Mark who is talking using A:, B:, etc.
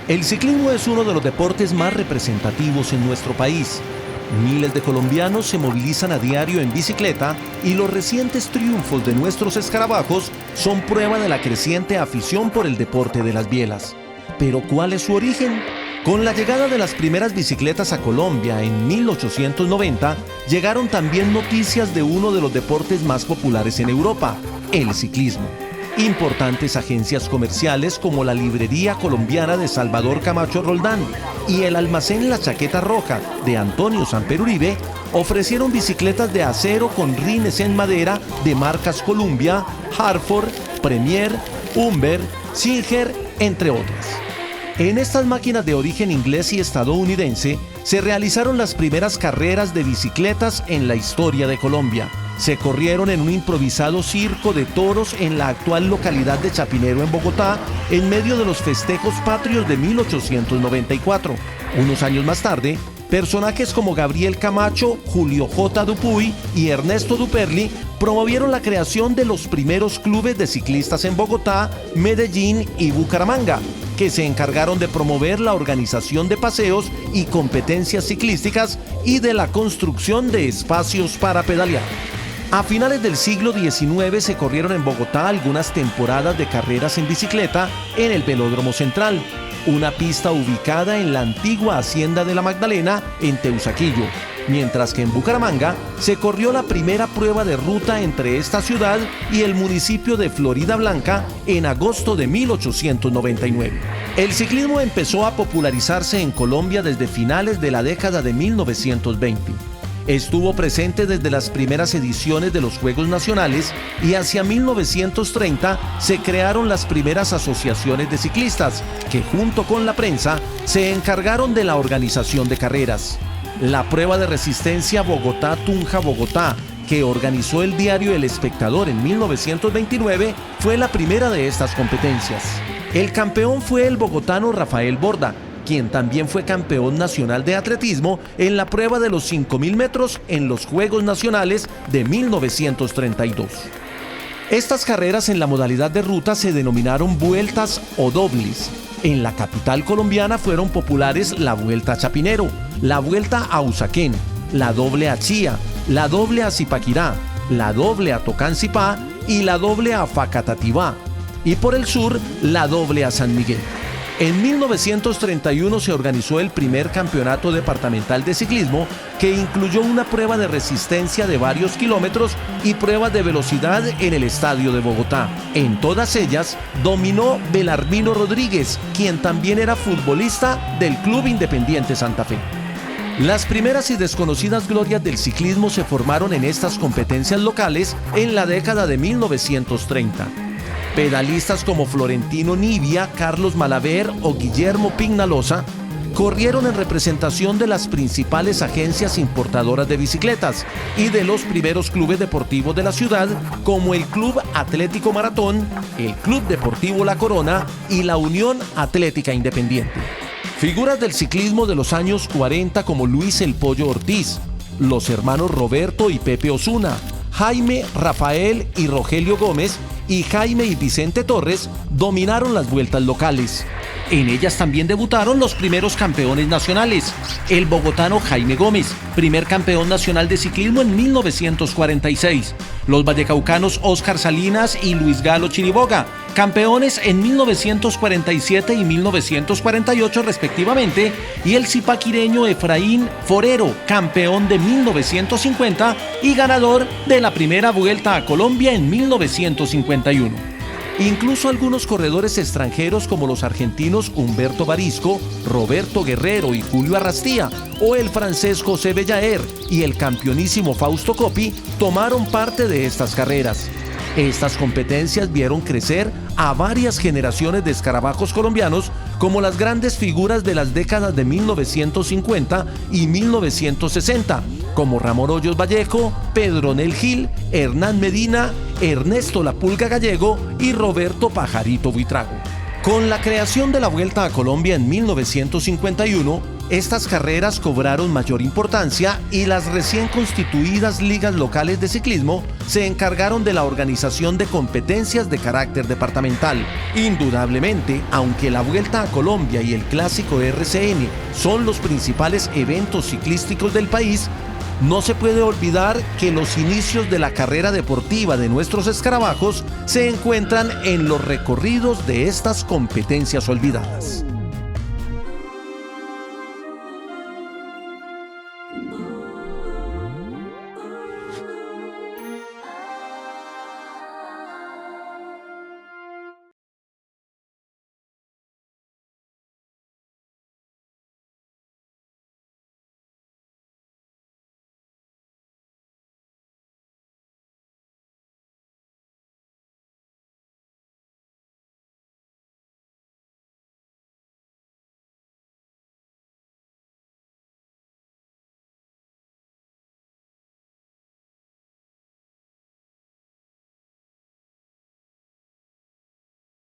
A: El ciclismo es uno de los deportes más representativos en nuestro país. Miles de colombianos se movilizan a diario en bicicleta y los recientes triunfos de nuestros escarabajos son prueba de la creciente afición por el deporte de las bielas. ¿Pero cuál es su origen? Con la llegada de las primeras bicicletas a Colombia en 1890, llegaron también noticias de uno de los deportes más populares en Europa, el ciclismo. Importantes agencias comerciales como la Librería Colombiana de Salvador Camacho Roldán y el almacén La Chaqueta Roja de Antonio Samper Uribe ofrecieron bicicletas de acero con rines en madera de marcas Columbia, Hartford, Premier, Humber, Singer, entre otras. En estas máquinas de origen inglés y estadounidense se realizaron las primeras carreras de bicicletas en la historia de Colombia. Se corrieron en un improvisado circo de toros en la actual localidad de Chapinero, en Bogotá, en medio de los festejos patrios de 1894. Unos años más tarde, personajes como Gabriel Camacho, Julio J. Dupuy y Ernesto Duperli promovieron la creación de los primeros clubes de ciclistas en Bogotá, Medellín y Bucaramanga, que se encargaron de promover la organización de paseos y competencias ciclísticas y de la construcción de espacios para pedalear. A finales del siglo XIX se corrieron en Bogotá algunas temporadas de carreras en bicicleta en el Velódromo Central, una pista ubicada en la antigua Hacienda de la Magdalena en Teusaquillo, mientras que en Bucaramanga se corrió la primera prueba de ruta entre esta ciudad y el municipio de Florida Blanca en agosto de 1899. El ciclismo empezó a popularizarse en Colombia desde finales de la década de 1920. Estuvo presente desde las primeras ediciones de los Juegos Nacionales y hacia 1930 se crearon las primeras asociaciones de ciclistas que junto con la prensa se encargaron de la organización de carreras. La prueba de resistencia Bogotá-Tunja-Bogotá, que organizó el diario El Espectador en 1929, fue la primera de estas competencias. El campeón fue el bogotano Rafael Borda, quien también fue campeón nacional de atletismo en la prueba de los 5.000 metros en los Juegos Nacionales de 1932. Estas carreras en la modalidad de ruta se denominaron vueltas o dobles. En la capital colombiana fueron populares la Vuelta a Chapinero, la Vuelta a Usaquén, la doble a Chía, la doble a Zipaquirá, la doble a Tocancipá y la doble a Facatativá, y por el sur la doble a San Miguel. En 1931 se organizó el primer campeonato departamental de ciclismo que incluyó una prueba de resistencia de varios kilómetros y pruebas de velocidad en el estadio de Bogotá. En todas ellas dominó Belarmino Rodríguez, quien también era futbolista del Club Independiente Santa Fe. Las primeras y desconocidas glorias del ciclismo se formaron en estas competencias locales en la década de 1930. Pedalistas como Florentino Nivia, Carlos Malaver o Guillermo Pignalosa corrieron en representación de las principales agencias importadoras de bicicletas y de los primeros clubes deportivos de la ciudad, como el Club Atlético Maratón, el Club Deportivo La Corona y la Unión Atlética Independiente. Figuras del ciclismo de los años 40 como Luis El Pollo Ortiz, los hermanos Roberto y Pepe Osuna, Jaime, Rafael y Rogelio Gómez y Jaime y Vicente Torres dominaron las vueltas locales. En ellas también debutaron los primeros campeones nacionales. El bogotano Jaime Gómez, primer campeón nacional de ciclismo en 1946. Los vallecaucanos Óscar Salinas y Luis Galo Chiriboga, campeones en 1947 y 1948 respectivamente, y el zipaquireño Efraín Forero, campeón de 1950 y ganador de la primera Vuelta a Colombia en 1951. Incluso algunos corredores extranjeros como los argentinos Humberto Barisco, Roberto Guerrero y Julio Arrastía, o el francés José Bellaer y el campeonísimo Fausto Coppi tomaron parte de estas carreras. Estas competencias vieron crecer a varias generaciones de escarabajos colombianos como las grandes figuras de las décadas de 1950 y 1960, como Ramón Hoyos Vallejo, Pedro Nel Gil, Hernán Medina, Ernesto La Pulga Gallego y Roberto Pajarito Buitrago. Con la creación de la Vuelta a Colombia en 1951, Estas carreras cobraron mayor importancia y las recién constituidas ligas locales de ciclismo se encargaron de la organización de competencias de carácter departamental. Indudablemente, aunque la Vuelta a Colombia y el Clásico RCN son los principales eventos ciclísticos del país, no se puede olvidar que los inicios de la carrera deportiva de nuestros escarabajos se encuentran en los recorridos de estas competencias olvidadas.